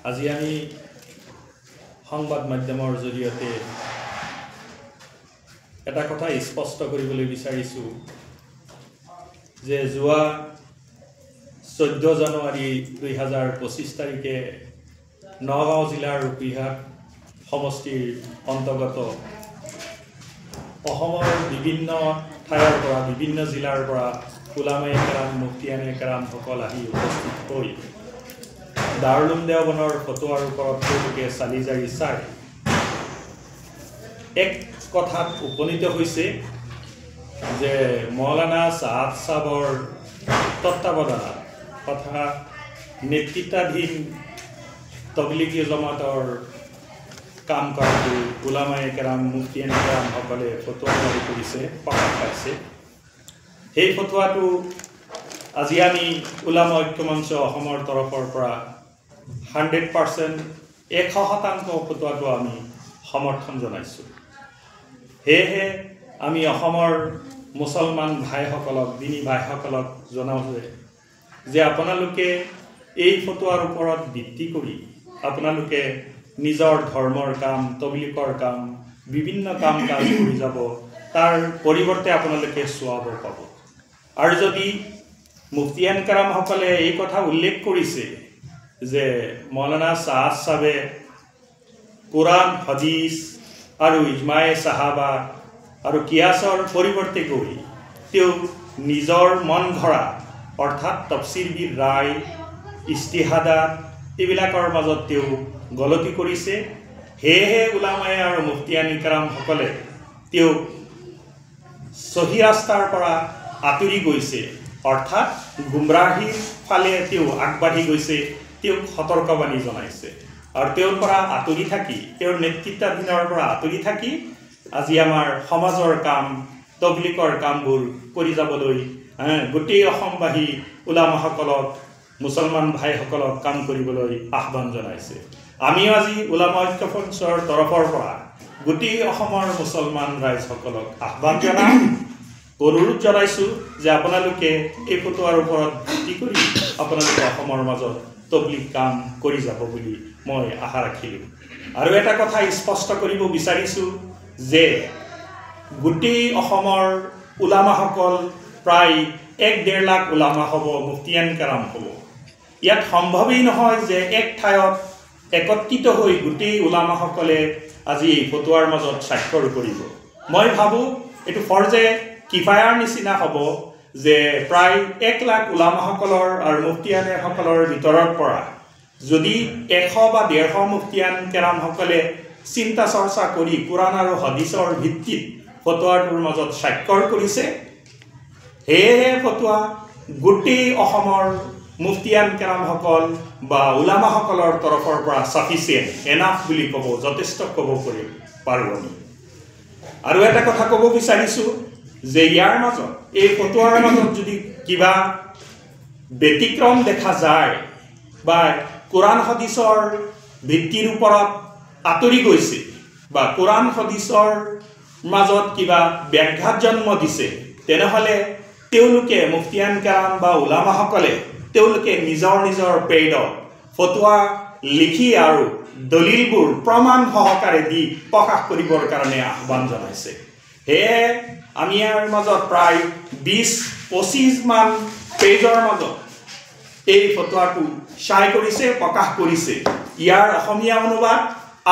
আজি আমি সংবাদ মাধ্যমৰ জৰিয়তে এটা কথা স্পষ্ট কৰিবলৈ বিচাৰিছো যে যোৱা 14 জানুৱাৰী 2025 তাৰিখে নগাঁও জিলাৰ ৰূপীহাট সমষ্টিৰ অন্তৰ্গত অসমৰ বিভিন্ন ঠাইৰ পৰা বিভিন্ন জিলাৰ পৰা উলামায়ে কেৰাম মুফতিয়ানে কেৰাম সকল আহি উপস্থিত হৈ দাৰুল দেওবনৰ ফটোৱাৰ ওপৰত তেওঁলোকে চালি জাৰি চাই এক কথাত উপনীত হৈছে যে মৌলানা সাদ সাহেবৰ তত্ত্বাৱধানত তথা নেতৃত্বাধীন তবলিগী জমাতৰ কাম কৰাটো উলামায়ে কেৰাম মুফতিয়ানে কেৰাম সকলে ফটোৱা জাৰি কৰিছে প্ৰকাশ পাইছে। সেই ফটোৱাটো আজি আমি উলামা ঐক্য মঞ্চ অসমৰ তৰফৰ পৰা 100% 100% ফটোৱাটো আমি সমৰ্থন জনাইছোঁ। সেয়েহে আমি অসমৰ মুছলমান ভাইসকলক দিনী ভাইসকলক জনাওঁ যে আপোনালোকে এই ফটোৱাৰ ওপৰত ভিত্তি কৰি আপোনালোকে নিজৰ ধৰ্মৰ কাম তবলিগৰ কাম বিভিন্ন কাম কাজ কৰি যাব, তাৰ পৰিৱৰ্তে আপোনালোকে সোৱাব পাব। আৰু যদি মুফতিয়ান কেৰামসকলে এই কথা উল্লেখ কৰিছে যে মৌলানা সাদ সাহেবে কোৰআন হাদিস আৰু ইজমায়ে সাহাবা আৰু কিয়াছৰ পৰিৱৰ্তে গৈ তেওঁ নিজৰ মন ঘৰা অৰ্থাৎ তফসিৰবিৰ ৰায় ইস্তিহাদাত এইবিলাকৰ মাজত তেওঁ গলতি কৰিছে। সেয়েহে উলামায়ে আৰু মুফতিয়ানি কেৰামসকলে তেওঁ সহি ৰাস্তাৰ পৰা আঁতৰি গৈছে অৰ্থাৎ গুমৰাহীৰ ফালে তেওঁ আগবাঢ়ি গৈছে, তেওঁক সতৰ্কবাণী জনাইছে। আৰু তেওঁৰ পৰা আঁতৰি থাকি তেওঁৰ নেতৃত্বাধীনৰ পৰা আঁতৰি থাকি আজি আমাৰ সমাজৰ কাম তবলিগৰ কামবোৰ কৰি যাবলৈ গোটেই অসমবাসী উলামাসকলক মুছলমান ভাইসকলক কাম কৰিবলৈ আহ্বান জনাইছে। আমিও আজি উলামা ঐক্য মঞ্চৰ তৰফৰ পৰা গোটেই অসমৰ মুছলমান ৰাইজসকলক আহ্বান জনাওঁ, অনুৰোধ জনাইছোঁ যে আপোনালোকে এই ফটোৱাৰ ওপৰত ভিত্তি কৰি আপোনালোকে অসমৰ মাজত তবলিগ কাম কৰি যাব বুলি মই আশা ৰাখিলোঁ। আৰু এটা কথা স্পষ্ট কৰিব বিচাৰিছোঁ যে গোটেই অসমৰ উলামাসকল প্ৰায় 1-1.5 লাখ উলামা হ'ব, মুফতিয়ান কেৰাম হ'ব। ইয়াত সম্ভৱেই নহয় যে এক ঠাইত একত্ৰিত হৈ গোটেই উলামাসকলে আজি এই ফটোৱাৰ মাজত স্বাক্ষৰ কৰিব। মই ভাবোঁ এইটো ফৰ্জে কিফায়াৰ নিচিনা হ'ব যে প্ৰায় 1 লাখ উলামাসকলৰ আৰু মুফতিয়ানসকলৰ ভিতৰৰ পৰা যদি 100 বা 150 মুফতিয়ান কেৰামসকলে চিন্তা চৰ্চা কৰি কোৰআন আৰু হাদিছৰ ভিত্তিত ফটোৱাটোৰ মাজত স্বাক্ষৰ কৰিছে, সেয়েহে ফটোৱা গোটেই অসমৰ মুফতিয়ান কেৰামসকল বা উলামাসকলৰ তৰফৰ পৰা সাফিচিয়েণ্ট এনাফ বুলি ক'ব, যথেষ্ট ক'ব পাৰোঁ আমি। আৰু এটা কথা ক'ব বিচাৰিছোঁ যে ইয়াৰ মাজত এই ফটোৱাৰ মাজত যদি কিবা ব্যতিক্ৰম দেখা যায় বা কোৰআন হাদিছৰ ভিত্তিৰ ওপৰত আঁতৰি গৈছে বা কোৰআন হাদিছৰ মাজত কিবা ব্যাঘাত জন্ম দিছে, তেনেহ'লে তেওঁলোকে মুফতিয়ান কেৰাম বা উলামাসকলে তেওঁলোকে নিজৰ নিজৰ পেইডত ফটোৱা লিখি আৰু দলিলবোৰ প্ৰমাণ সহকাৰে দি প্ৰকাশ কৰিবৰ কাৰণে আহ্বান জনাইছে। সেয়ে আমি ইয়াৰ মাজত প্ৰায় 20-25 মান পেজৰ মাজত এই ফটোৱাটো শ্বাই কৰিছে, প্ৰকাশ কৰিছে। ইয়াৰ অসমীয়া অনুবাদ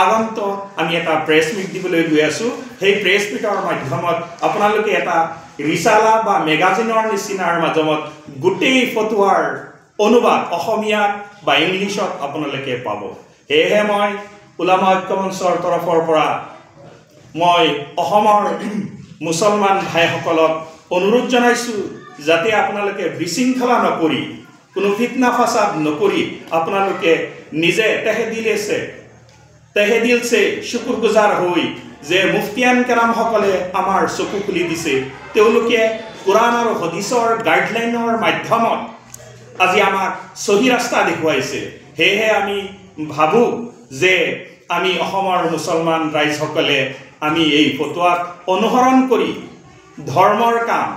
আগন্তুক আমি এটা প্ৰেছ মিট দিবলৈ গৈ আছোঁ। সেই প্ৰেছ মিটৰ মাধ্যমত আপোনালোকে এটা ৰিচালা বা মেগাজিনৰ নিচিনাৰ মাজত গোটেই ফটোৱাৰ অনুবাদ অসমীয়াত বা ইংলিছত আপোনালোকে পাব। সেয়েহে মই উলামা ঐক্য মঞ্চৰ তৰফৰ পৰা মই অসমৰ মুছলমান ভাইসকলক অনুৰোধ জনাইছোঁ যাতে আপোনালোকে বিশৃংখলা নকৰি কোনো ফিতনা ফাসাদ নকৰি আপোনালোকে নিজে তেহেদিলছে শুকুৰগুজাৰ হৈ যে মুফতিয়ান কেৰামসকলে আমাৰ চকু খুলি দিছে, তেওঁলোকে কোৰআন আৰু হাদিছৰ গাইডলাইনৰ মাধ্যমত আজি আমাক সহি ৰাস্তা দেখুৱাইছে। সেয়েহে আমি ভাবোঁ যে আমি অসমৰ মুছলমান ৰাইজসকলে আমি এই ফটোৱাক অনুসৰণ কৰি ধৰ্মৰ কাম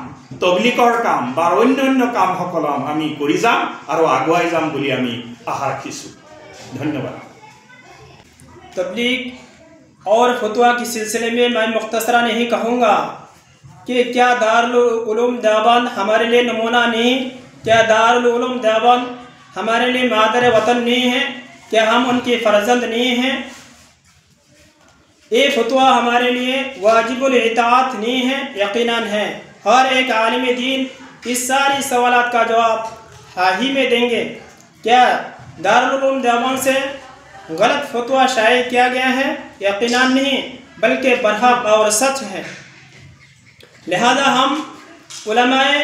তবলিগৰ কাম বা অন্যান্য কামসকল আমি কৰি যাম আৰু আগুৱাই যাম বুলি আমি আশা ৰাখিছোঁ। धन्यवाद। तबलीग और फतवा के सिलसिले में मैं मुख्तसरन यही कहूँगा कि क्या दारुल उलूम देवबंद हमारे लिए नमूना नहीं? क्या दारुल उलूम देवबंद हमारे लिए मादर वतन नहीं है? क्या हम उनके फर्जंद नहीं हैं? ये फतवा हमारे लिए वाजिबुल इताअत नहीं है? यकीनन है। हर एक आलिम दीन इस सारी सवालात का जवाब हाल ही में देंगे। क्या दारुल उलूम देवबंद से गलत फतवा शाये किया गया है? यकीनन नहीं, बल्कि बरहक और सच है। लिहाजा हम उलमाए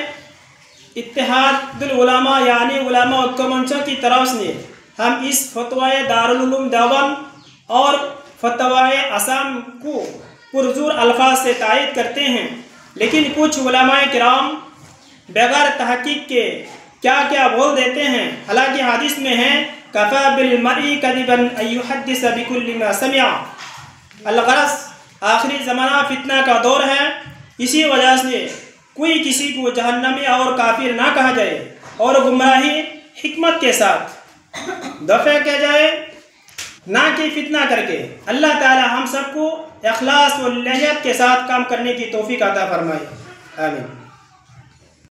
इत्तेहादुल उलमा यानी उलमा ঐক্য मंच की तरफ से हम इस फतवाए दारुल उलूम देवबंद और फतवाए असम को पुरजोर अल्फाज से तायद करते हैं, लेकिन कुछ उलमाए किराम बगैर तहकीक के क्या क्या बोल देते हैं। हालांकि हदीस में है कफ़ा बिल मरई कज़िबन अय्युहद्दिस बिकुल्लि मा समिअ। अलगरस आखिरी ज़माना फितना का दौर है, इसी वजह से कोई किसी को जहन्नमी और काफिर ना कहा जाए और गुमराही हिकमत के साथ दफ़ा किया जाए, ना कि फितना करके। अल्लाह ताला हम सबको इखलास और लहयत के साथ काम करने की तौफीक अता फरमाए। आमीन।